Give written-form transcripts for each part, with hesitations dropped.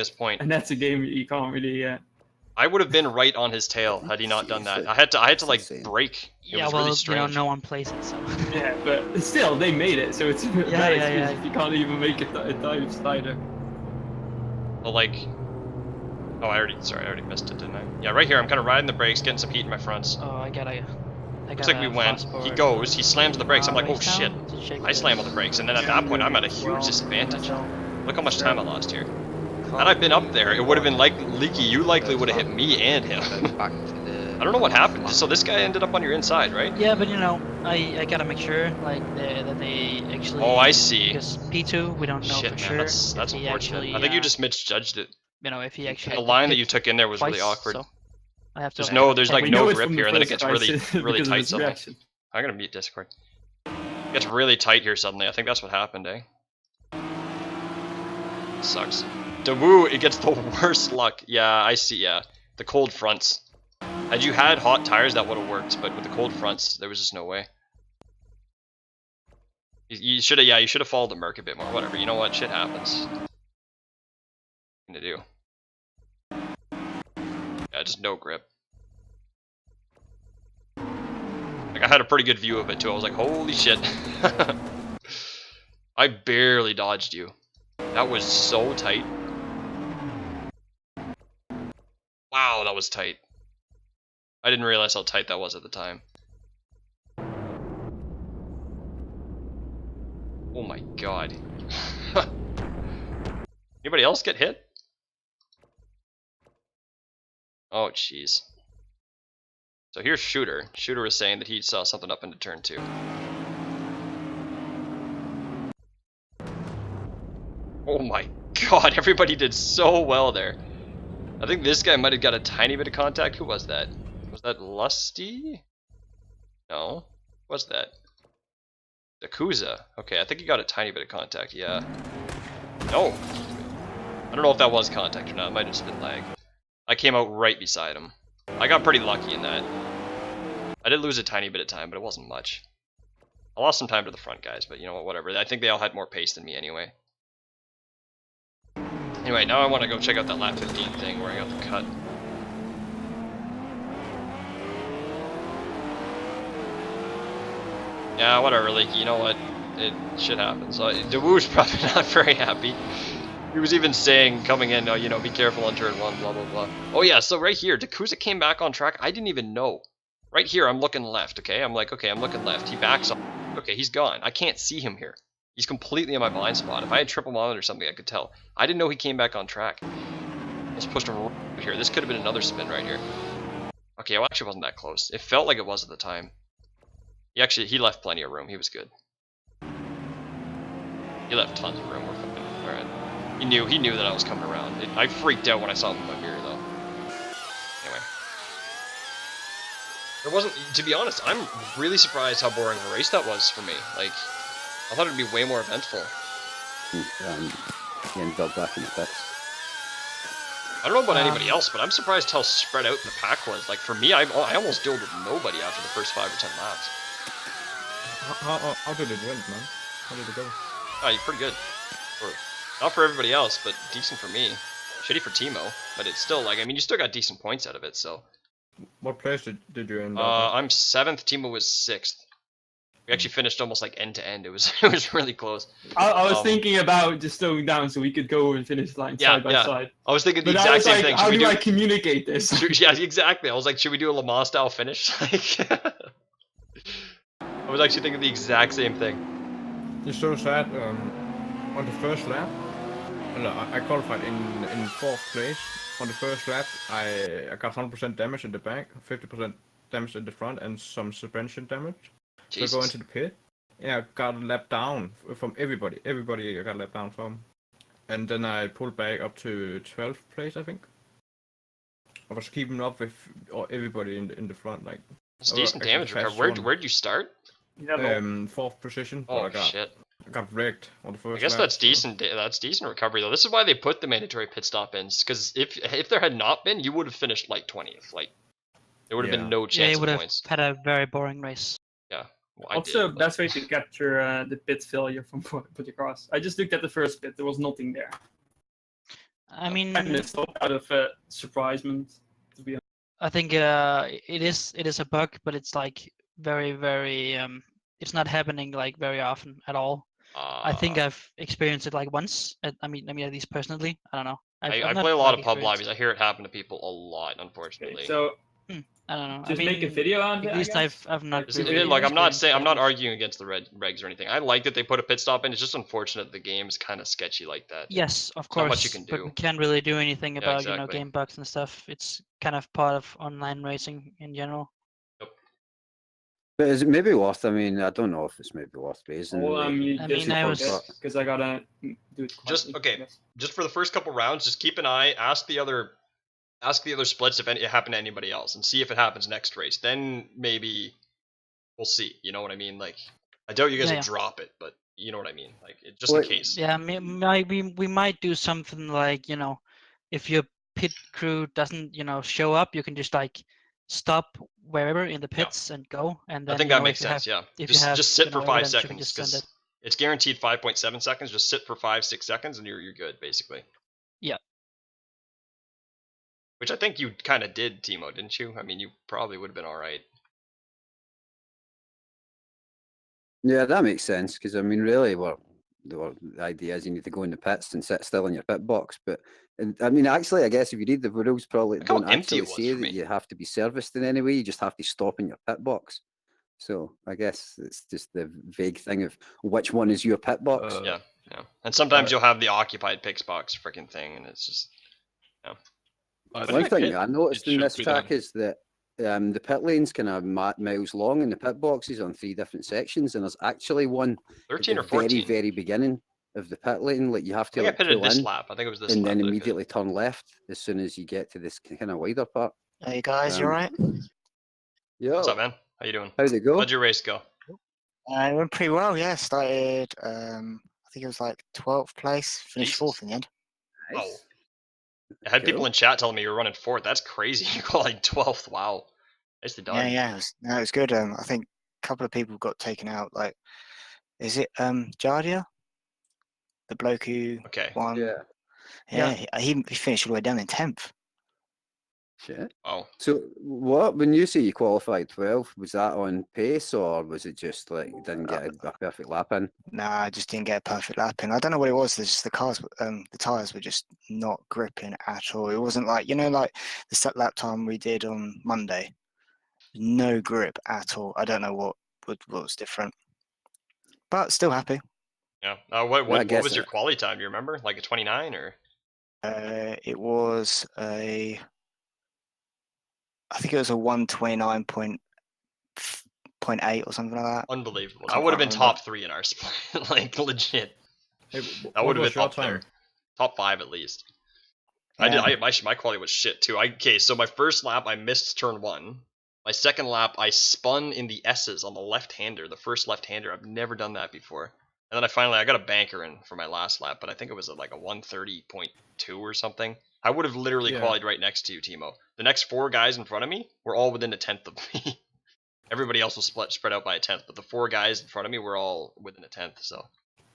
this point. And that's a game you can't really. I would have been right on his tail had he not done that. I had to like brake. It was really strange. no one plays it, so. Yeah, but still, they made it, so it's a bad excuse if you can't even make a dive slider. Well, like, oh, I already missed it, didn't I? Yeah, right here. I'm kind of riding the brakes, getting some heat in my fronts. Oh, I got Looks like we went. He goes. He slams on the brakes. I'm like, oh shit. I slam on the brakes, and then at that point, I'm at a huge disadvantage. Look how much time I lost here. Had I been up there, it would have been like Leaky. You likely would have hit me and him. I don't know what happened. So this guy ended up on your inside, right? Yeah, but you know, I gotta make sure like that they actually. Oh, I see. Because P2, we don't know Shit, for man, sure. that's unfortunate. Actually, I think you just misjudged it. You know, if he actually. The line that you took in there was really awkward. So I have to. There's like no grip here, and then it gets really tight suddenly. Reaction. I'm gonna mute Discord. It gets really tight here suddenly. I think that's what happened, eh? Sucks. Daewoo, it gets the worst luck. Yeah, I see. Yeah, the cold fronts. Had you had hot tires, that would have worked, but with the cold fronts, there was just no way. You should have, you should have followed the Merc a bit more. Whatever. You know what? Shit happens. What to do? Yeah, just no grip. Like I had a pretty good view of it too. I was like, holy shit. I barely dodged you. That was so tight. Wow, that was tight. I didn't realize how tight that was at the time. Oh my god. Anybody else get hit? Oh jeez. So here's Shooter. Shooter was saying that he saw something up into turn 2. Oh my god, everybody did so well there. I think this guy might have got a tiny bit of contact. Who was that? Was that Lusty? No. What's that? Yakuza. Okay, I think he got a tiny bit of contact, yeah. No! I don't know if that was contact or not. It might have just been lag. I came out right beside him. I got pretty lucky in that. I did lose a tiny bit of time, but it wasn't much. I lost some time to the front guys, but you know what, whatever. I think they all had more pace than me anyway. Anyway, now I want to go check out that lap 15 thing where I got the cut. Yeah, whatever, Leaky, you know what? Shit happens. Daewoo's probably not very happy. He was even saying, coming in, you know, be careful on turn 1, blah, blah, blah. Oh yeah, so right here, Dakuza came back on track. I didn't even know. Right here, I'm looking left, okay? I'm like, okay, I'm looking left. He backs up. Okay, he's gone. I can't see him here. He's completely in my blind spot. If I had triple monitor or something, I could tell. I didn't know he came back on track. Let's push him right here. This could have been another spin right here. Okay, well, actually wasn't that close. It felt like it was at the time. He left plenty of room. He was good. He left tons of room. We're fine. Alright. He knew that I was coming around. I freaked out when I saw him in my mirror, though. Anyway. There wasn't, to be honest, I'm really surprised how boring a race that was for me. Like, I thought it'd be way more eventful. He ended up back in the pits. I don't know about anybody else, but I'm surprised how spread out the pack was. Like, for me, I almost dealt with nobody after the first 5 or 10 laps. How did it win, man? How did it go? Oh, pretty good. Not for everybody else, but decent for me. Shitty for Timmo, but it's still, like, I mean, you still got decent points out of it, so. What place did you end up? I'm 7th, Timmo was 6th. We actually finished almost like end to end. It was really close. I was thinking about just slowing down so we could go and finish line side by side. I was thinking the exact same thing. How do I communicate this? Yeah, exactly. I was like, should we do a Le Mans style finish? Like, I was actually thinking the exact same thing. It's so sad. On the first lap, I qualified in 4th place. On the first lap, I got 100% damage in the back, 50% damage in the front, and some suspension damage. Jesus. So I go into the pit. Yeah, got a lap down from everybody. Everybody I got a lap down from. And then I pulled back up to 12th place, I think. I was keeping up with everybody in the front, like. It's decent damage. Where'd you start? 4th position. Oh shit! I got wrecked on the first. I guess lap, that's decent. That's decent recovery though. This is why they put the mandatory pit stop in, because if there had not been, you would have finished like 20th. Like there would have been no chance of points. Had a very boring race. Yeah. Well, also, best way to capture the pit failure from put across. I just looked at the first pit. There was nothing there. I mean, And it's not out of surprisement, to be honest. I think it is a bug, but it's like very it's not happening like very often at all. I think I've experienced it like once. I mean at least personally, I don't know. I've I not, play a lot like, of pub experienced. lobbies. I hear it happen to people a lot, Okay, unfortunately. so I don't know. just I make a mean, video on it. at I least guess. I've not Like, really Like, I'm not saying, I'm not experienced arguing against the regs or anything. I like that they put a pit stop in. It's just unfortunate the game's kind of sketchy like that. Yes, of There's not course. much you can But do. we can't really do anything Yeah, about exactly. game bugs and stuff. It's kind of part of online racing in general. But is it maybe worth? I mean, I don't know if it's maybe worth raising. Oh, you I just mean, I was- because I gotta do it. Just quietly, I okay. guess. Just for the first couple rounds, just keep an eye. Ask the other splits if it happened to anybody else, and see if it happens next race. Then maybe we'll see. You know what I mean? Like, I doubt you guys Yeah, will yeah. drop it, but you know what I mean. Like, just Well, in case. Yeah, we might do something like, if your pit crew doesn't, show up, you can just like stop wherever in the pits and go. And then I think that makes sense. Yeah. if you have Just sit for 5 evidence, you can seconds just send because it. it's guaranteed 5.7 seconds. Just sit for 5-6 seconds and you're good basically. Yeah. Which I think you kind of did, Timmo, didn't you? I mean, you probably would have been all right. Yeah, that makes sense because I mean, really, the idea is you need to go in the pits and sit still in your pit box. But I mean, actually, I guess if you read the rules, probably Look how don't empty it actually was say for that me. you have to be serviced in any way. You just have to stop in your pit box. So I guess it's just the vague thing of which one is your pit box. Yeah. And sometimes you'll have the occupied picks box freaking thing, and it's just One thing I noticed in should this be track done. is that the pit lane's kind of miles long, and the pit boxes on 3 different sections, and there's actually one at 13 the or 14. very beginning of the pit lane. Like you have I to think I like pitted pull this in lap. I think it was this and lap. then that I pitted. immediately turn left as soon as you get to this kind of wider part. Hey guys, you alright? Yeah. What's up, man? How you doing? How'd it go? How'd your race go? It went pretty well, yeah. Started, I think it was like 12th place, finished Jesus. 4th in the end. Nice. I had people Cool. in chat telling me you were running 4th. That's crazy. You got like 12th. Wow. Nicely done. Yeah, it was good. I think a couple of people got taken out. Like, is it Jardia? The bloke who Okay. won? Yeah. Yeah, he finished all the way down in 10th. Shit. Oh. So what? When you say you qualified 12, was that on pace or was it just like you didn't get a perfect lap in? Nah, I just didn't get a perfect lap in. I don't know what it was. There's just the cars, the tires were just not gripping at all. It wasn't like like the set lap time we did on Monday. No grip at all. I don't know what was different, but still happy. Yeah. What guess was your quali time? Do you remember? Like a 29 or? It was I think it was a 129.8 or something like that. Unbelievable. Can't I would have been quite remember. top 3 in our split. Like legit. Hey, That would have was been your up there. Top 5 at least. My quality was shit too. Okay, so my first lap I missed turn 1. My second lap I spun in the S's on the left-hander, the first left-hander. I've never done that before. And then I got a banker in for my last lap, but I think it was like a 130.2 or something. I would have literally qualified right next to you, Timmo. The next 4 guys in front of me were all within a 10th of me. Everybody else was spread out by a 10th, but the 4 guys in front of me were all within a 10th, so.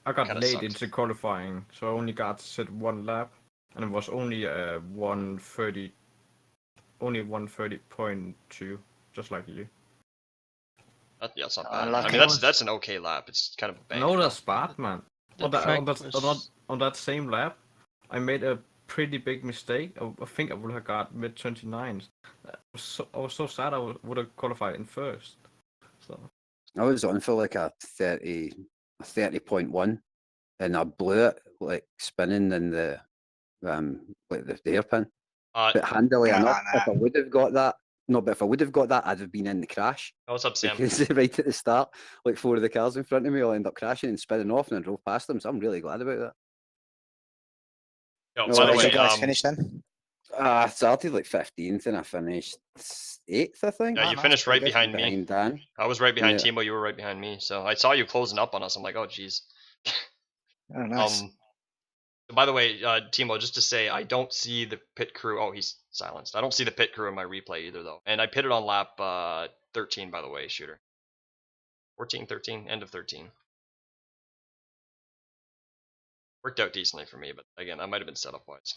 I got Kinda late sucked. into qualifying, so I only got to sit 1 lap, and it was only 130, only 130.2, just like you. That's not I bad. like I mean, it. that's an okay lap. It's kind of a bang. No, that's bad, man. The On that, track on, that, was- on that same lap, I made a pretty big mistake. I think I would have got mid 29s. I was so sad I would have qualified in first. So I was on for like a 30.1, and I blew it like spinning in the like the hairpin. But handily No, enough, no. if I would have got that, but if I would have got that, I'd have been in the crash. What's up, Sam? Because right at the start, like 4 of the cars in front of me all end up crashing and spinning off, and I drove past them. So I'm really glad about that. Yo, No, by the Where did way, you guys finish then? I started like 15th and I finished 8th, I think. yeah, Oh, you nice, finished pretty right good. behind me. Behind Dan. I was right behind Yeah. Timmo. You were right behind me. So I saw you closing up on us. I'm like, oh, jeez. Oh, nice. By the way, Timmo, just to say, I don't see the pit crew. Oh, he's silenced. I don't see the pit crew in my replay either, though. And I pitted on lap 13, by the way, shooter. 14, 13, end of 13. Worked out decently for me, but again, that might have been setup wise.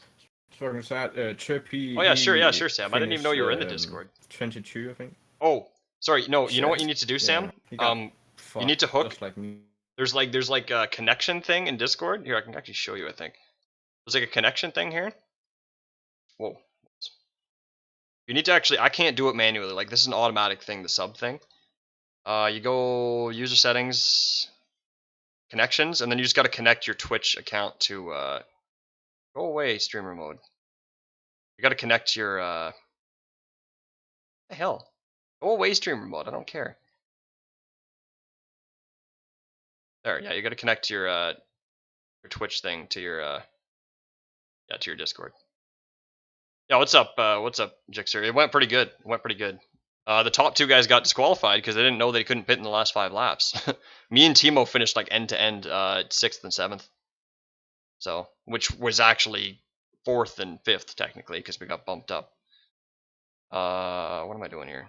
Sorry, sad. Chip, Oh yeah, sure, Sam. I didn't even know you were in the finished, Discord. 22, I think. Oh, sorry. No, you know what Shit. you need to do, Yeah, Sam? he got You need to fucked, hook. just like me. There's like a connection thing in Discord. Here, I can actually show you. I think there's like a connection thing here. Whoa. You need to actually. I can't do it manually. Like this is an automatic thing. The sub thing. You go user settings, connections, and then you just got to connect your Twitch account to. Go away, streamer mode. You got to connect your. What the hell? Go away, streamer mode. I don't care. There, yeah, you got to connect your Twitch thing to your yeah, to your Discord. Yeah, what's up, Jixer? It went pretty good. The top 2 guys got disqualified because they didn't know they couldn't pit in the last 5 laps. Me and Timmo finished like end to end 6th and 7th. So, which was actually 4th and 5th technically because we got bumped up. What am I doing here?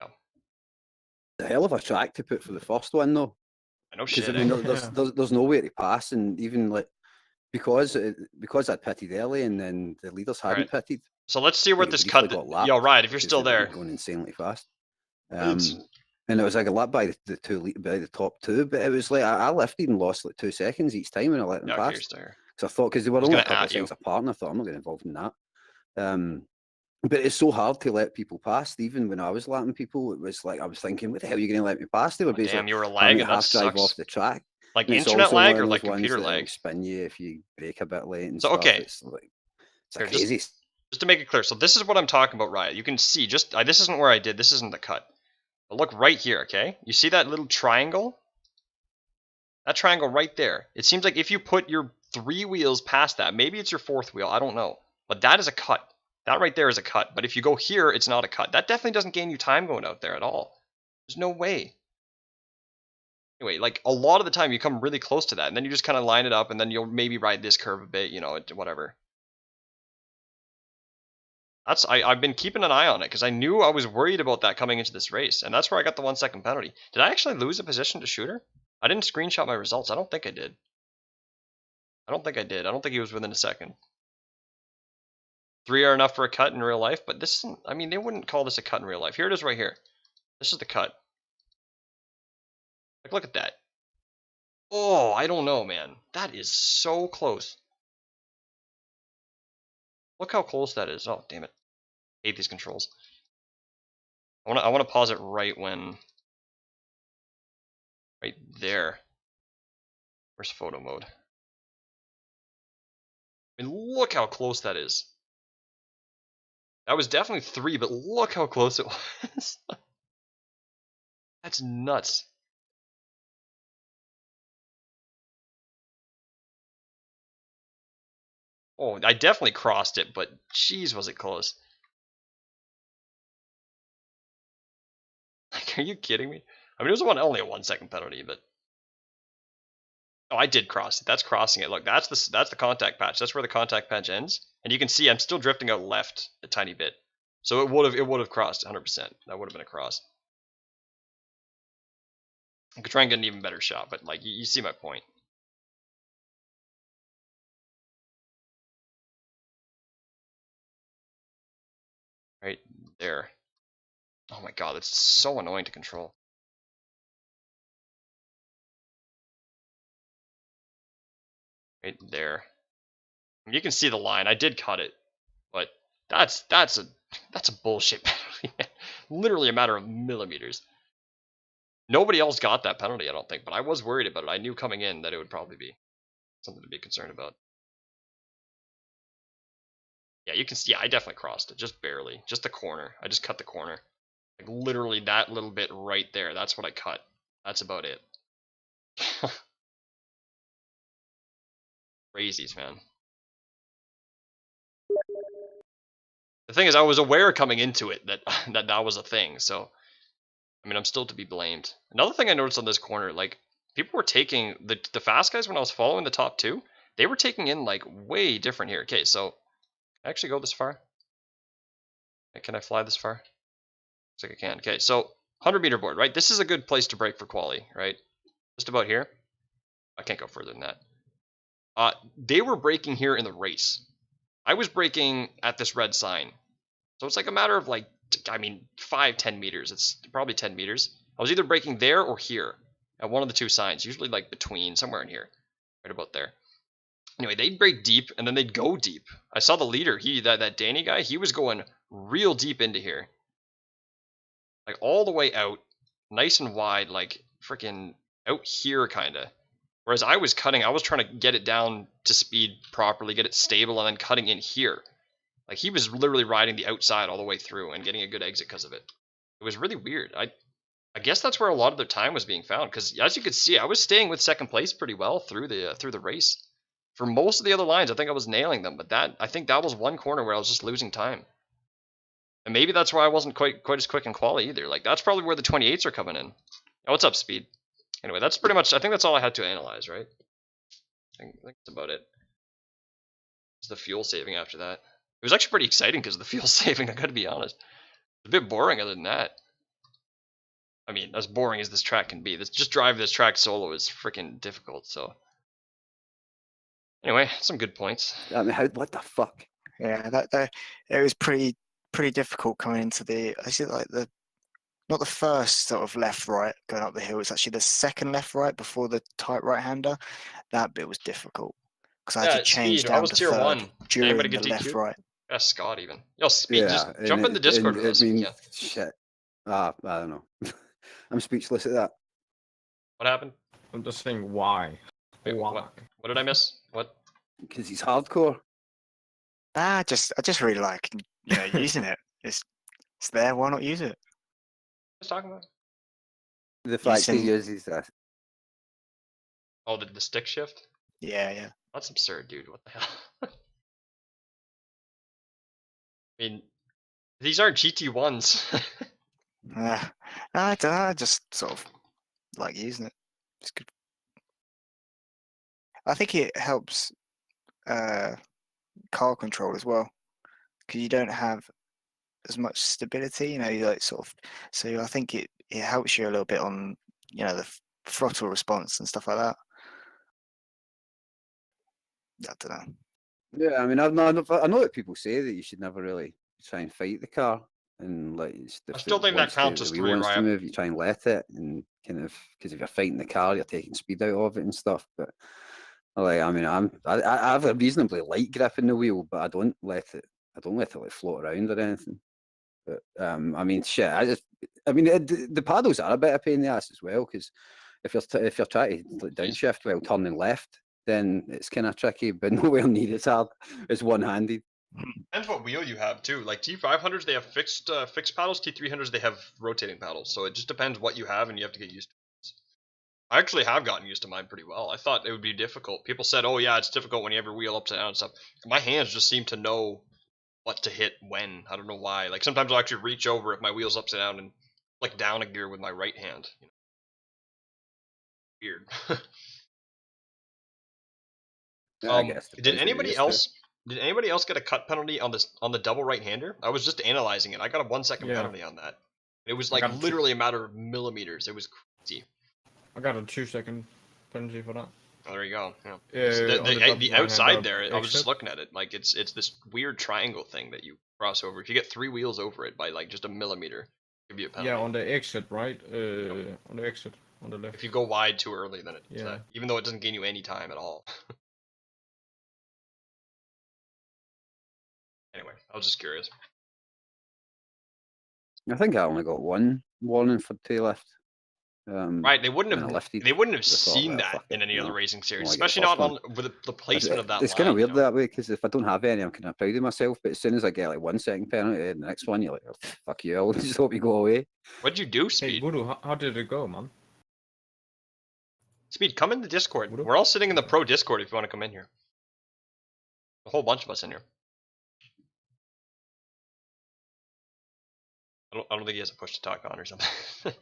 Oh. It's a hell of a track to put for the first one, though. I know Because shit. I mean, Eh? there's nowhere to pass, and even like because I'd pitted early, and then the leaders hadn't pitted. So let's see what they this briefly cut. got lapped Yo, Ryan, if you're because still they were there. going insanely fast. And it was like a lap by the top 2, but it was like I lifted and lost like 2 seconds each time when I let them pass. Because I thought, because they were only a couple of seconds apart, and I thought I'm not getting involved in that. But it's so hard to let people pass. Even when I was lapping people, it was like I was thinking, "What the hell are you going to let me pass?" They were basically damn, you were lagging. That drive off the track. Like internet lag or like computer lag? lag? Spin you if you brake a bit late and so stuff. Okay, it's crazy. Just to make it clear, so this is what I'm talking about, Riot. You can see this isn't where I did. This isn't the cut. But look right here, okay? You see that little triangle? That triangle right there. It seems like if you put your 3 wheels past that, maybe it's your 4th wheel, I don't know. But that is a cut. That right there is a cut. But if you go here, it's not a cut. That definitely doesn't gain you time going out there at all. There's no way. Anyway, like a lot of the time you come really close to that, and then you just kind of line it up, and then you'll maybe ride this curve a bit, you know, whatever. I've been keeping an eye on it because I knew I was worried about that coming into this race, and that's where I got the 1 second penalty. Did I actually lose a position to Shooter? I didn't screenshot my results. I don't think I did. I don't think he was within a second. 3 are enough for a cut in real life, but this isn't. I mean, they wouldn't call this a cut in real life. Here it is right here. This is the cut. Like, look at that. Oh, I don't know, man. That is so close. Look how close that is. Oh, damn it. I hate these controls. I want to pause it right there. Where's photo mode? I mean, look how close that is. That was definitely 3, but look how close it was. That's nuts. Oh, I definitely crossed it, but jeez, was it close. Like, are you kidding me? I mean, it was only a 1 second penalty, but oh, I did cross it. That's crossing it. Look, that's the contact patch. That's where the contact patch ends, and you can see I'm still drifting out left a tiny bit. So it would have crossed 100%. That would have been a cross. I could try and get an even better shot, but like you see my point. Right there. Oh my god, that's so annoying to control. Right there. You can see the line. I did cut it, but that's a bullshit penalty. Literally a matter of millimeters. Nobody else got that penalty, I don't think, but I was worried about it. I knew coming in that it would probably be something to be concerned about. Yeah, you can see. Yeah, I definitely crossed it, just barely, just the corner. I just cut the corner, like literally that little bit right there. That's what I cut. That's about it. Crazies, man. The thing is, I was aware coming into it that that was a thing. So, I mean, I'm still to be blamed. Another thing I noticed on this corner, like people were taking the fast guys when I was following the top 2. They were taking in like way different here. Okay, so can I actually go this far? Can I fly this far? Looks like I can. Okay, so 100 meter board, right? This is a good place to break for quali, right? just about here. I can't go further than that. They were braking here in the race. I was braking at this red sign. So it's like a matter of like, I mean, 5-10 meters. It's probably 10 meters. I was either braking there or here at one of the two signs, usually like between, somewhere in here, right about there. Anyway, they'd brake deep and then they'd go deep. I saw the leader, that Danny guy, he was going real deep into here. Like all the way out, nice and wide, like freaking out here kind of. Whereas I was cutting, I was trying to get it down to speed properly, get it stable, and then cutting in here. Like he was literally riding the outside all the way through and getting a good exit because of it. It was really weird. I guess that's where a lot of their time was being found, because as you could see, I was staying with second place pretty well through the race. For most of the other lines, I think I was nailing them, but I think that was one corner where I was just losing time. And maybe that's why I wasn't quite as quick in quali either. Like that's probably where the 28s are coming in. Oh, what's up, Speed? Anyway, that's pretty much, I think that's all I had to analyze, right? I think that's about it. It's the fuel saving after that. It was actually pretty exciting because of the fuel saving, I gotta be honest. It's a bit boring other than that. I mean, as boring as this track can be. Just driving this track solo is freaking difficult, so. Anyway, some good points. I mean, what the fuck? Yeah, it was pretty difficult coming into the, I see like not the first sort of left-right going up the hill, it's actually the second left-right before the tight right-hander. That bit was difficult because I had to change down to tier third 1. during Anybody the get DQ? left-right. Yeah, Scott even. Yo, Speed, just jump in the Discord with us. Yeah. Shit. I don't know. I'm speechless at that. What happened? I'm just saying why. Wait, why? What did I miss? What? Because he's hardcore. I just really like using it. It's there. Why not use it? What's talking about? The fact he uses that. Oh, the stick shift? Yeah. That's absurd, dude. What the hell? I mean, these aren't GT1s. I don't know. I just sort of like using it. It's good. I think it helps car control as well, because you don't have as much stability. You like sort of. So I think it helps you a little bit on the throttle response and stuff like that. I don't know. Yeah, I mean, I know that people say that you should never really try and fight the car, and like I still think that counts as 3, right? To move, you try and let it, and kind of because if you're fighting the car, you're taking speed out of it and stuff. But like, I mean, I have a reasonably light grip in the wheel, but I don't let it like float around or anything. But I mean, shit. I mean, the paddles are a bit of a pain in the ass as well, because if you're trying to downshift while turning left, then it's kind of tricky, but nowhere near as hard as one-handed. Depends what wheel you have too. Like T500s, they have fixed paddles. T300s, they have rotating paddles. So it just depends what you have, and you have to get used to it. I actually have gotten used to mine pretty well. I thought it would be difficult. People said, "Oh yeah, it's difficult when you have your wheel upside down and stuff." My hands just seem to know what to hit when. I don't know why. Like sometimes I'll actually reach over if my wheel's upside down and like down a gear with my right hand. Weird. I guess did anybody else get a cut penalty on the double right-hander? I was just analyzing it. I got a 1 second penalty on that. It was like literally a matter of millimeters. It was crazy. I got a 2 second penalty for that. Oh, there you go. Yeah. The outside there, I was just looking at it. Like it's this weird triangle thing that you cross over. If you get 3 wheels over it by like just a millimeter, give you a penalty. Yeah, on the exit, right? On the exit, on the left. If you go wide too early, then it's that. Even though it doesn't gain you any time at all. Anyway, I was just curious. I think I only got 1 warning for tail lift. Right, they wouldn't have seen that in any other racing series, especially not with the placement of that. It's kind of weird that way, because if I don't have any, I'm kind of proud of myself. But as soon as I get like 1 second penalty, the next one you're like, oh, "Fuck you! I'll just hope you go away." What'd you do, Speed? Hey, Voodoo, how did it go, man? Speed, come in the Discord. Voodoo? We're all sitting in the pro Discord if you want to come in here. A whole bunch of us in here. I don't think he has a push to talk on or something. It's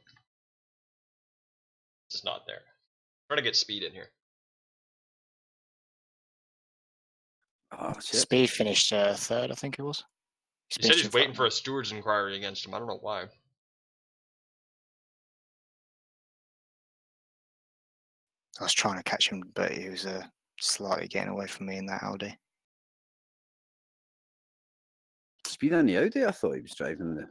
just not there. Try to get Speed in here. Oh, shit. Speed finished third, I think it was. He said he's waiting for a steward's inquiry against him. I don't know why. I was trying to catch him, but he was slightly getting away from me in that Audi. Speed on the Audi? I thought he was driving the.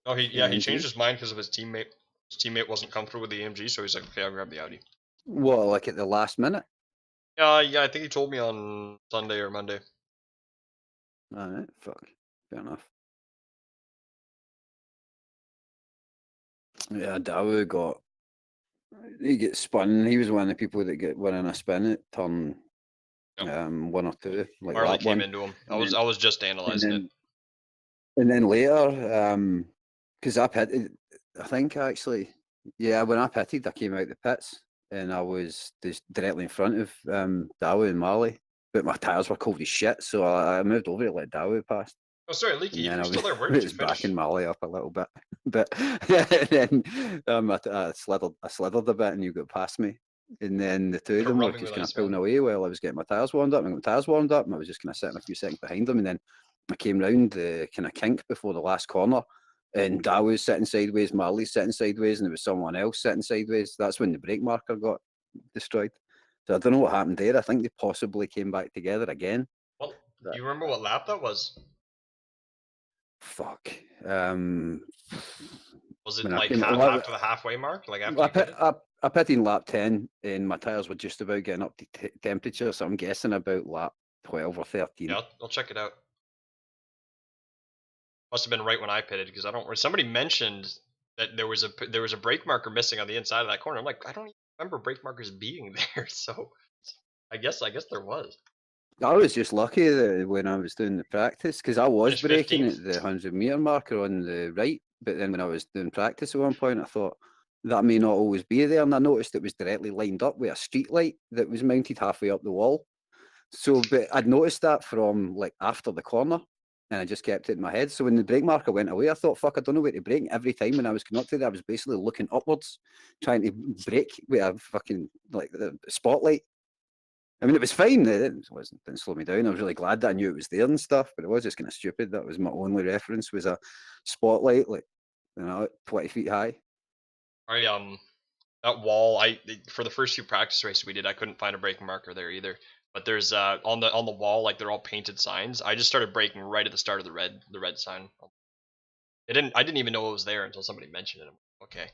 Oh, he changed his mind because of his teammate. His teammate wasn't comfortable with the AMG, so he's like, okay, I'll grab the Audi. What, like at the last minute? Yeah, I think he told me on Sunday or Monday. Alright, fuck. Fair enough. Yeah, Dawu got. He gets spun. He was one of the people that get winning a spin at turn 1 or 2. Like Marley that came one. into him. I was just analyzing it. And then later, because I pitted, I think actually, yeah, when I pitted, I came out the pits and I was just directly in front of Dawu and Marley, but my tyres were cold as shit, so I moved over to let Dawu pass. Oh, sorry, Leaky, you're still there. Where did you finish? backing Marley up a little bit, but then I slithered a bit and you got past me. And then the two of them were just kind of pulling away while I was getting my tyres warmed up. And my tyres warmed up, and I was just kind of sitting a few seconds behind them. And then I came round the kind of kink before the last corner, and Dawu's sitting sideways, Marley's sitting sideways, and there was someone else sitting sideways. That's when the brake marker got destroyed. So I don't know what happened there. I think they possibly came back together again. Well, do you remember what lap that was? Fuck. Was it like after the halfway mark? Like after I pitted in lap 10 and my tyres were just about getting up to temperature, so I'm guessing about lap 12 or 13. Yeah, I'll check it out. Must have been right when I pitted because I don't. Somebody mentioned that there was a brake marker missing on the inside of that corner. I'm like, I don't even remember brake markers being there. So I guess there was. I was just lucky that when I was doing the practice, because I was braking at the 100-meter marker on the right, but then when I was doing practice at one point, I thought that may not always be there, and I noticed it was directly lined up with a street light that was mounted halfway up the wall. So, but I'd noticed that from like after the corner, and I just kept it in my head. So when the brake marker went away, I thought, fuck, I don't know where to brake. Every time when I was coming up to it, I was basically looking upwards, trying to brake with a fucking, like, the spotlight. I mean, it was fine. It didn't slow me down. I was really glad that I knew it was there and stuff, but it was just kind of stupid. That was my only reference, was a spotlight, like, 20 feet high. That wall, for the first few practice races we did, I couldn't find a braking marker there either. But there's on the wall, like, they're all painted signs. I just started braking right at the start of the red sign. I didn't even know it was there until somebody mentioned it. Okay,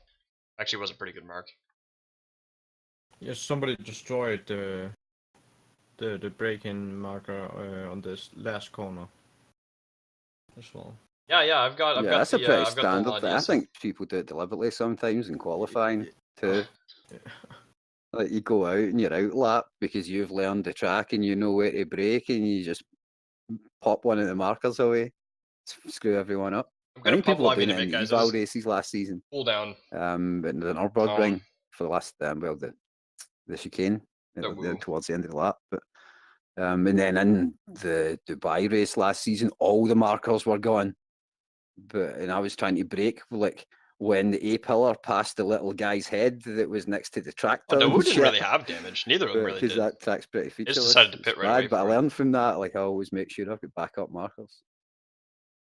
actually, it was a pretty good mark. Yes, somebody destroyed the braking marker on this last corner as well. Yeah, I've got that's a pretty standard thing. I think people do it deliberately sometimes in qualifying too. Yeah. Like, you go out and you're out lap because you've learned the track and you know where to brake, and you just pop one of the markers away, screw everyone up. I think people are doing it in the eval races last season. Cool down. But the Nürburgring for the last the chicane towards the end of the lap. But and then in the Dubai race last season, all the markers were gone. And I was trying to brake, like, when the A-pillar passed the little guy's head that was next to the tractor. Dawu didn't really have damage. Neither of them really did. Because that track's pretty featureless. Just decided to pit right away. But I learned from that, like, I always make sure I've got backup markers.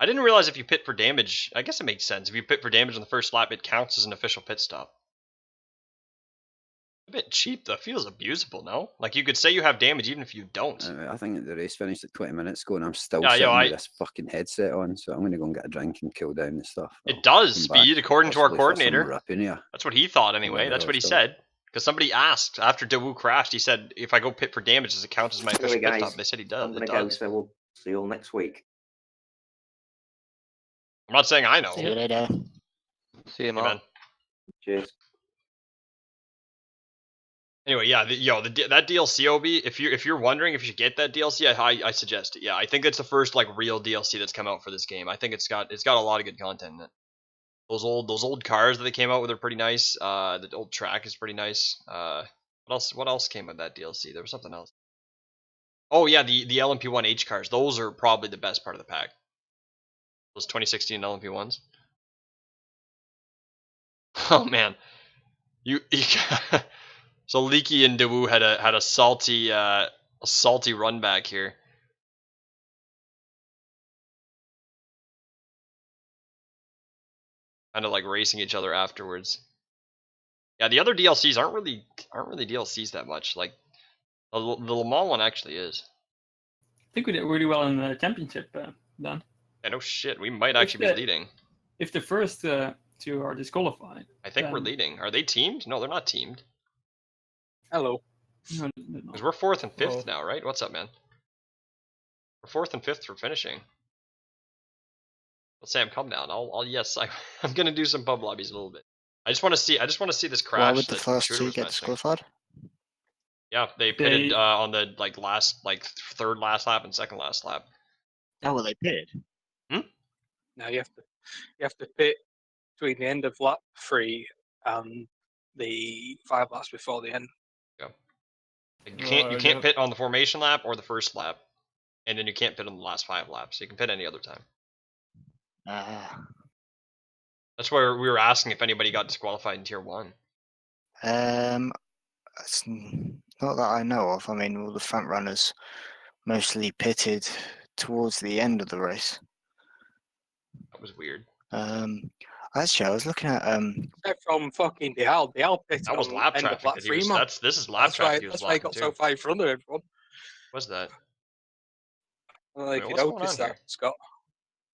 I didn't realize if you pit for damage, I guess it makes sense. If you pit for damage on the first lap, it counts as an official pit stop. A bit cheap, though. Feels abusable, no? Like, you could say you have damage even if you don't. I think the race finished at 20 minutes ago, and I'm still sitting with this fucking headset on, so I'm going to go and get a drink and cool down the stuff. It does speed, according to our coordinator. That's what he thought, anyway. That's what he said. Because somebody asked after Dawu crashed, he said, if I go pit for damage, does it count as my official pit stop? They said he does. I'm going to go, so we'll see you all next week. I'm not saying I know. See you later. See you, man. Cheers. Anyway, yeah, that DLC, Obi, if you're wondering if you should get that DLC, I suggest it. Yeah, I think it's the first, like, real DLC that's come out for this game. I think it's got a lot of good content in it. Those old cars that they came out with are pretty nice. The old track is pretty nice. What else came with that DLC? There was something else. Oh yeah, the LMP1H cars. Those are probably the best part of the pack. Those 2016 LMP1s. Oh man, you so Leaky and Dawu had a salty run back here. Kind of like racing each other afterwards. Yeah, the other DLCs aren't really DLCs that much. Like the Le Mans one actually is. I think we did really well in the championship, Dan. Yeah, no shit. We might actually be leading. If the first two are disqualified, I think we're leading. Are they teamed? No, they're not teamed. Hello. Because we're 4th and 5th now, right? What's up, man? We're 4th and 5th for finishing. Well, Sam, calm down. Yes, I'm gonna do some pub lobbies a little bit. I just want to see this crash. Why would the first two get disqualified? Yeah, they pitted on the third last lap and second last lap. Oh, well, they pitted. Now you have to pit between the end of lap 3 and the 5 laps before the end. Yeah. You can't pit on the formation lap or the first lap, and then you can't pit on the last 5 laps. You can pit any other time. That's why we were asking if anybody got disqualified in Tier 1. It's not that I know of. I mean, all the front runners mostly pitted towards the end of the race. That was weird. Actually, I was looking at from fucking Dial pitted. That was lap traffic. This is lap traffic. That's why he got so far in front of everyone. What's that? Well, if you noticed that, Scott.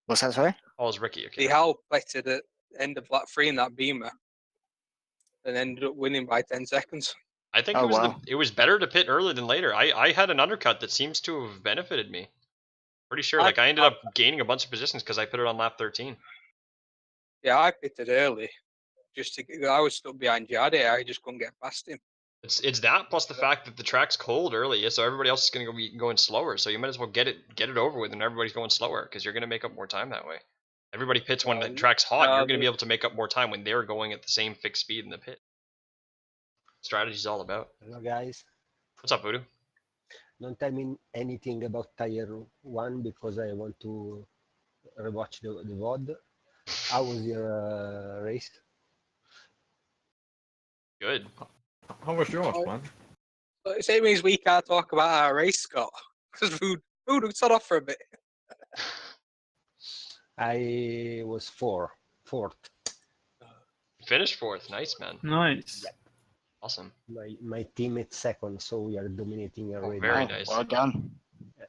What's that, sorry? Oh, it's Ricky. Okay. Dial pitted at the end of lap 3 in that Beamer, and ended up winning by 10 seconds. I think it was better to pit earlier than later. I had an undercut that seems to have benefited me. Pretty sure. I ended up gaining a bunch of positions because I pitted on lap 13. Yeah, I pitted early. I was still behind Jade. I just couldn't get past him. It's that plus the fact that the track's cold early, so everybody else is going to be going slower. So you might as well get it over with, and everybody's going slower because you're going to make up more time that way. Everybody pits when the track's hot. You're going to be able to make up more time when they're going at the same fixed speed in the pit. Strategy's all about. Hello guys. What's up, Voodoo? Don't tell me anything about Tier 1 because I want to rewatch the VOD. How was your race? Good. How was yours, man? It means we can't talk about our race, Scott. Because Voodoo, start off for a bit. I was fourth. Finished 4th. Nice, man. Nice. Yeah. Awesome. My team is second, so we are dominating already. Very nice. Well done. Yeah.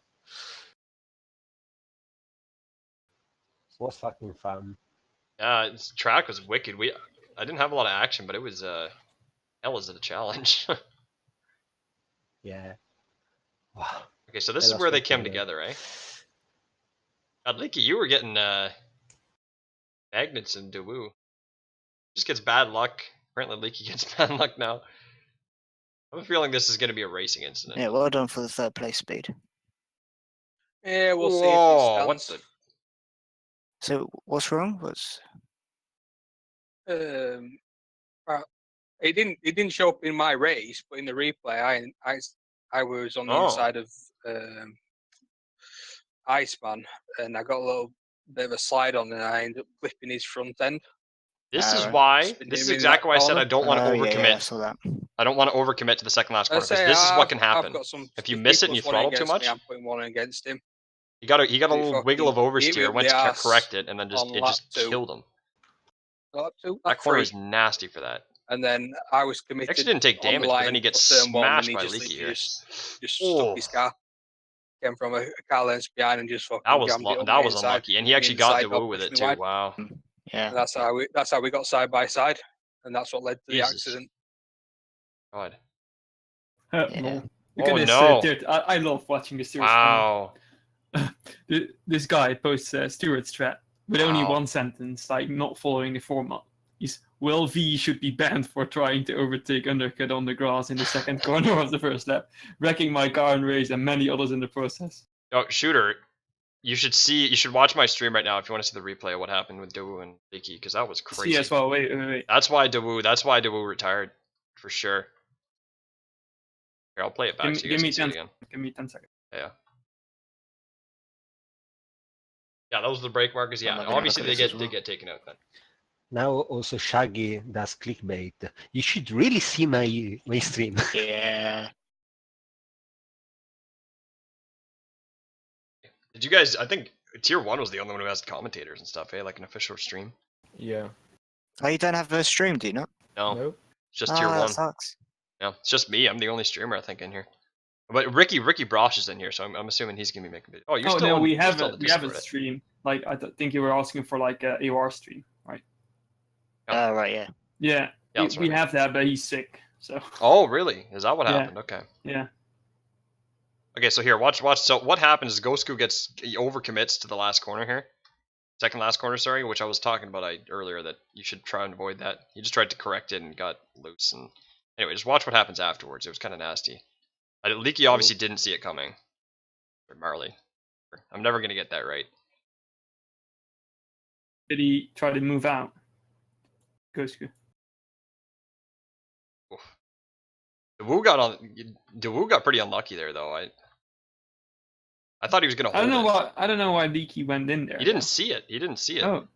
It was fucking fun. Yeah, this track was wicked. I didn't have a lot of action, but it was hell is it a challenge. Yeah. Wow. Okay, so this is where they came together, eh? God, Leaky, you were getting magnets in Daewoo. Just gets bad luck. Apparently Leaky gets bad luck now. I have a feeling this is going to be a racing incident. Yeah, well done for the 3rd place speed. Yeah, we'll see. Oh, what's the... So, what's wrong? It didn't show up in my race, but in the replay, I was on the inside of Iceman, and I got a little bit of a slide on, and I ended up clipping his front end. This is why. This is exactly why I said I don't want to overcommit. Yeah, I saw that. I don't want to overcommit to the second last corner because this is what can happen. If you miss it and you throttle too much, I'm putting one against him. He got a little wiggle of oversteer, went to correct it, and then it just killed him. That corner is nasty for that. And then I was committed. Actually didn't take damage, but then he gets smashed by Leaky here. Just stuck his car. Came from a car lens behind and just fucking that was unlucky, and he actually got Daewoo with it too. Wow. Yeah. And that's how we got side by side, and that's what led to the accident. God. Yeah. Look at this. I love watching this series. Wow. This guy posts Stewart's strat with only one sentence, like not following the format. He's, well, V should be banned for trying to overtake undercut on the grass in the second corner of the first lap, wrecking my car in race and many others in the process. Oh, Shooter, you should watch my stream right now if you want to see the replay of what happened with Daewoo and Leaky, because that was crazy. Yes, well, wait. That's why Daewoo retired, for sure. Here, I'll play it back so you guys can see it again. Give me 10 seconds. Yeah. Yeah, those are the brake markers. Yeah, obviously they get taken out then. Now also Shaggy does clickbait. You should really see my stream. Yeah. Did you guys? I think Tier 1 was the only one who has commentators and stuff, eh? Like an official stream. Yeah. Oh, you don't have a stream, do you not? No. Nope. It's just tier 1. That sucks. Yeah, it's just me. I'm the only streamer I think in here. But Ricky Brosh is in here, so I'm assuming he's gonna be making videos. Oh, you're still. No, on, we have a stream. Like I think you were asking for like a AOR stream, right? Right, yeah. Yeah, we have that, but he's sick. So. Oh, really? Is that what happened? Okay. Yeah. Okay, so here, watch. So what happens is Ghostku overcommits to the last corner here. Second last corner, sorry, which I was talking about earlier that you should try and avoid that. He just tried to correct it and got loose. And anyway, just watch what happens afterwards. It was kind of nasty. Leaky obviously didn't see it coming. Or Marley. I'm never going to get that right. Did he try to move out? Ghostku. Daewoo got pretty unlucky there, though. I thought he was going to hold it. I don't know why Leaky went in there. He didn't see it. He didn't see it. Oh.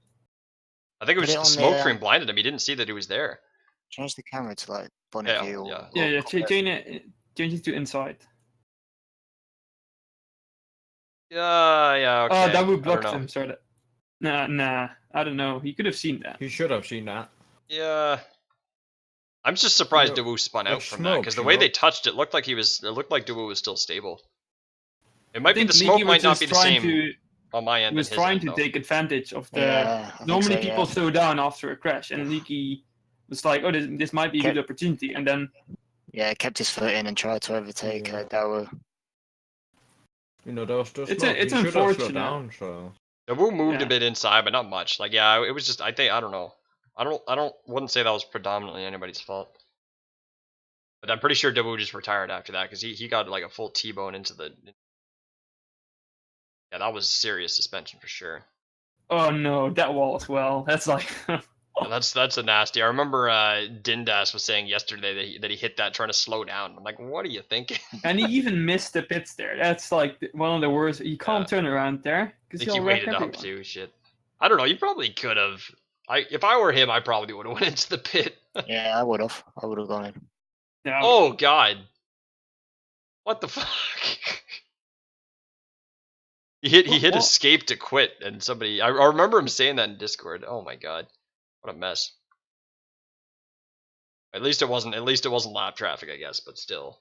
I think it was just the smoke screen blinded him. He didn't see that he was there. Change the camera to like bonnet view. Yeah. Change it to inside. Yeah, okay. Oh, that would block him, sort of. Nah. I don't know. He could have seen that. He should have seen that. Yeah. I'm just surprised Daewoo spun out from that, because the way they touched it looked like Daewoo was still stable. It might be the smoke might not be the same on my end. He was trying to take advantage of the. Normally people slow down after a crash, and Leaky was like, "Oh, this might be a good opportunity," and then. Yeah, kept his foot in and tried to overtake Daewoo. You know, there was still it's unfortunate. Down, so. Daewoo moved a bit inside, but not much. Like, yeah, it was just. I don't know. Wouldn't say that was predominantly anybody's fault. But I'm pretty sure Daewoo just retired after that because he got like a full T-bone into the. Yeah, that was serious suspension for sure. Oh no, that wall as well. That's like. That's a nasty. I remember Dindas was saying yesterday that he hit that trying to slow down. I'm like, what are you thinking? And he even missed the pits there. That's like one of the worst. You can't turn around there because he waited up too. Shit. I don't know. You probably could have. If I were him, I probably would have went into the pit. Yeah, I would have. I would have gone in. Yeah, oh God. What the fuck? He hit escape to quit, and somebody. I remember him saying that in Discord. Oh my God. What a mess. At least it wasn't lap traffic, I guess, but still.